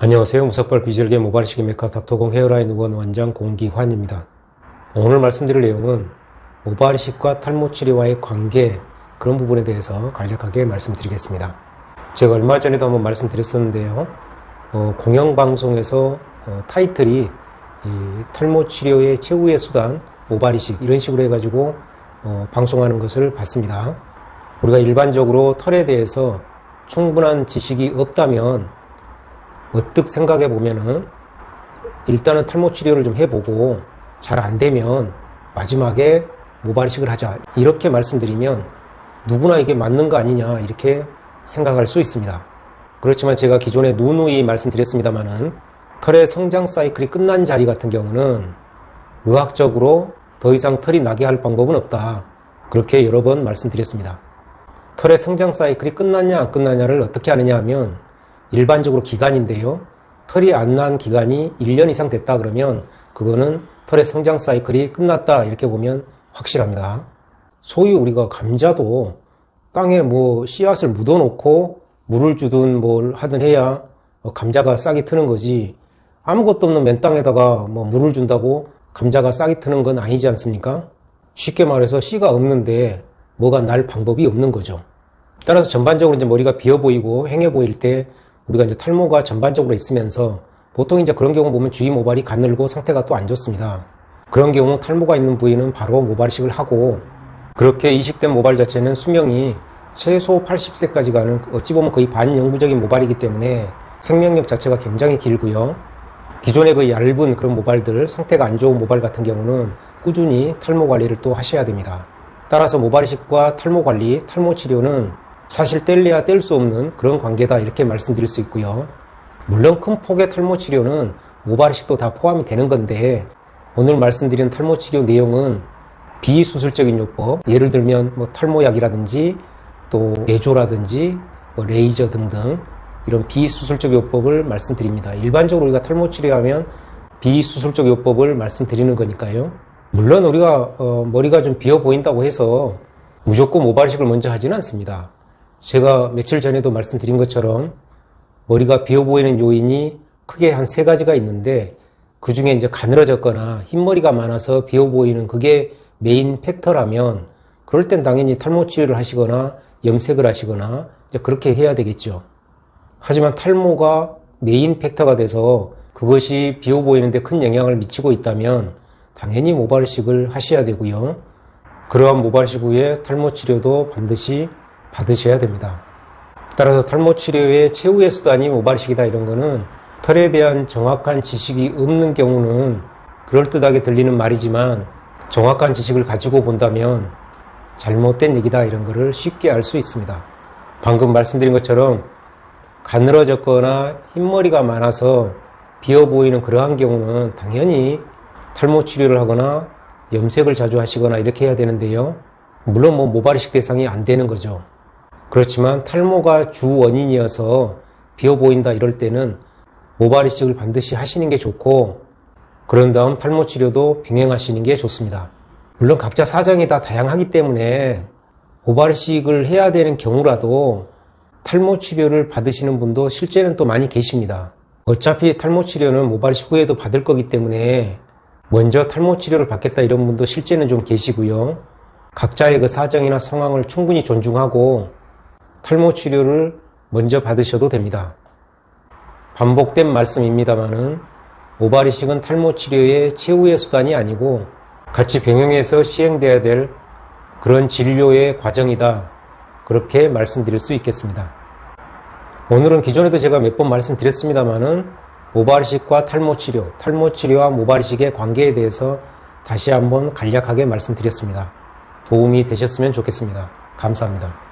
안녕하세요. 무삭발 비절개 모발이식의 메카 닥터공 헤어라인 의원 원장 공기환입니다. 오늘 말씀드릴 내용은 모발이식과 탈모 치료와의 관계, 그런 부분에 대해서 간략하게 말씀드리겠습니다. 제가 얼마 전에도 한번 말씀드렸었는데요. 공영방송에서 타이틀이 이 탈모 치료의 최후의 수단 모발이식, 이런 식으로 해가지고 방송하는 것을 봤습니다. 우리가 일반적으로 털에 대해서 충분한 지식이 없다면 어뜩 생각해 보면은 일단은 탈모 치료를 좀 해보고 잘 안 되면 마지막에 모발이식을 하자, 이렇게 말씀드리면 누구나 이게 맞는 거 아니냐, 이렇게 생각할 수 있습니다. 그렇지만 제가 기존에 누누이 말씀드렸습니다만은 털의 성장 사이클이 끝난 자리 같은 경우는 의학적으로 더 이상 털이 나게 할 방법은 없다, 그렇게 여러 번 말씀드렸습니다. 털의 성장 사이클이 끝났냐 안 끝났냐를 어떻게 하느냐 하면 일반적으로 기간인데요. 털이 안 난 기간이 1년 이상 됐다 그러면 그거는 털의 성장 사이클이 끝났다, 이렇게 보면 확실합니다. 소위 우리가 감자도 땅에 씨앗을 묻어놓고 물을 주든 뭘 하든 해야 감자가 싹이 트는 거지, 아무것도 없는 맨 땅에다가 물을 준다고 감자가 싹이 트는 건 아니지 않습니까? 쉽게 말해서 씨가 없는데 뭐가 날 방법이 없는 거죠. 따라서 전반적으로 이제 머리가 비어 보이고 행해 보일 때 우리가 이제 탈모가 전반적으로 있으면서 보통 이제 그런 경우 보면 주위 모발이 가늘고 상태가 또 안 좋습니다. 그런 경우 탈모가 있는 부위는 바로 모발이식을 하고, 그렇게 이식된 모발 자체는 수명이 최소 80세까지 가는, 어찌 보면 거의 반영구적인 모발이기 때문에 생명력 자체가 굉장히 길고요. 기존의 그 얇은 그런 모발들, 상태가 안 좋은 모발 같은 경우는 꾸준히 탈모 관리를 또 하셔야 됩니다. 따라서 모발이식과 탈모 관리, 탈모 치료는 사실 뗄래야 뗄 수 없는 그런 관계다, 이렇게 말씀드릴 수 있고요. 물론 큰 폭의 탈모 치료는 모발이식도 다 포함이 되는 건데, 오늘 말씀드린 탈모 치료 내용은 비수술적인 요법, 예를 들면 탈모약이라든지 또 내조라든지 레이저 등등 이런 비수술적 요법을 말씀드립니다. 일반적으로 우리가 탈모 치료하면 비수술적 요법을 말씀드리는 거니까요. 물론 우리가 머리가 좀 비어 보인다고 해서 무조건 모발이식을 먼저 하지는 않습니다. 제가 며칠 전에도 말씀드린 것처럼 머리가 비어 보이는 요인이 크게 한 3가지가 있는데, 그 중에 이제 가늘어졌거나 흰머리가 많아서 비어 보이는 그게 메인 팩터라면 그럴 땐 당연히 탈모 치료를 하시거나 염색을 하시거나 이제 그렇게 해야 되겠죠. 하지만 탈모가 메인 팩터가 돼서 그것이 비어 보이는데 큰 영향을 미치고 있다면 당연히 모발이식을 하셔야 되고요. 그러한 모발이식 후에 탈모 치료도 반드시 받으셔야 됩니다. 따라서 탈모 치료의 최후의 수단이 모발이식이다, 이런 거는 털에 대한 정확한 지식이 없는 경우는 그럴듯하게 들리는 말이지만 정확한 지식을 가지고 본다면 잘못된 얘기다, 이런 거를 쉽게 알 수 있습니다. 방금 말씀드린 것처럼 가늘어졌거나 흰머리가 많아서 비어 보이는 그러한 경우는 당연히 탈모 치료를 하거나 염색을 자주 하시거나 이렇게 해야 되는데요. 물론 모발이식 대상이 안 되는 거죠. 그렇지만 탈모가 주 원인이어서 비어 보인다, 이럴 때는 모발이식을 반드시 하시는 게 좋고, 그런 다음 탈모 치료도 병행하시는 게 좋습니다. 물론 각자 사정이 다 다양하기 때문에 모발이식을 해야 되는 경우라도 탈모 치료를 받으시는 분도 실제는 또 많이 계십니다. 어차피 탈모 치료는 모발이식 후에도 받을 거기 때문에 먼저 탈모 치료를 받겠다, 이런 분도 실제는 좀 계시고요. 각자의 그 사정이나 상황을 충분히 존중하고 탈모 치료를 먼저 받으셔도 됩니다. 반복된 말씀입니다만은 모발이식은 탈모 치료의 최후의 수단이 아니고 같이 병행해서 시행돼야 될 그런 진료의 과정이다, 그렇게 말씀드릴 수 있겠습니다. 오늘은 기존에도 제가 몇 번 말씀드렸습니다만은 모발이식과 탈모 치료, 탈모 치료와 모발이식의 관계에 대해서 다시 한번 간략하게 말씀드렸습니다. 도움이 되셨으면 좋겠습니다. 감사합니다.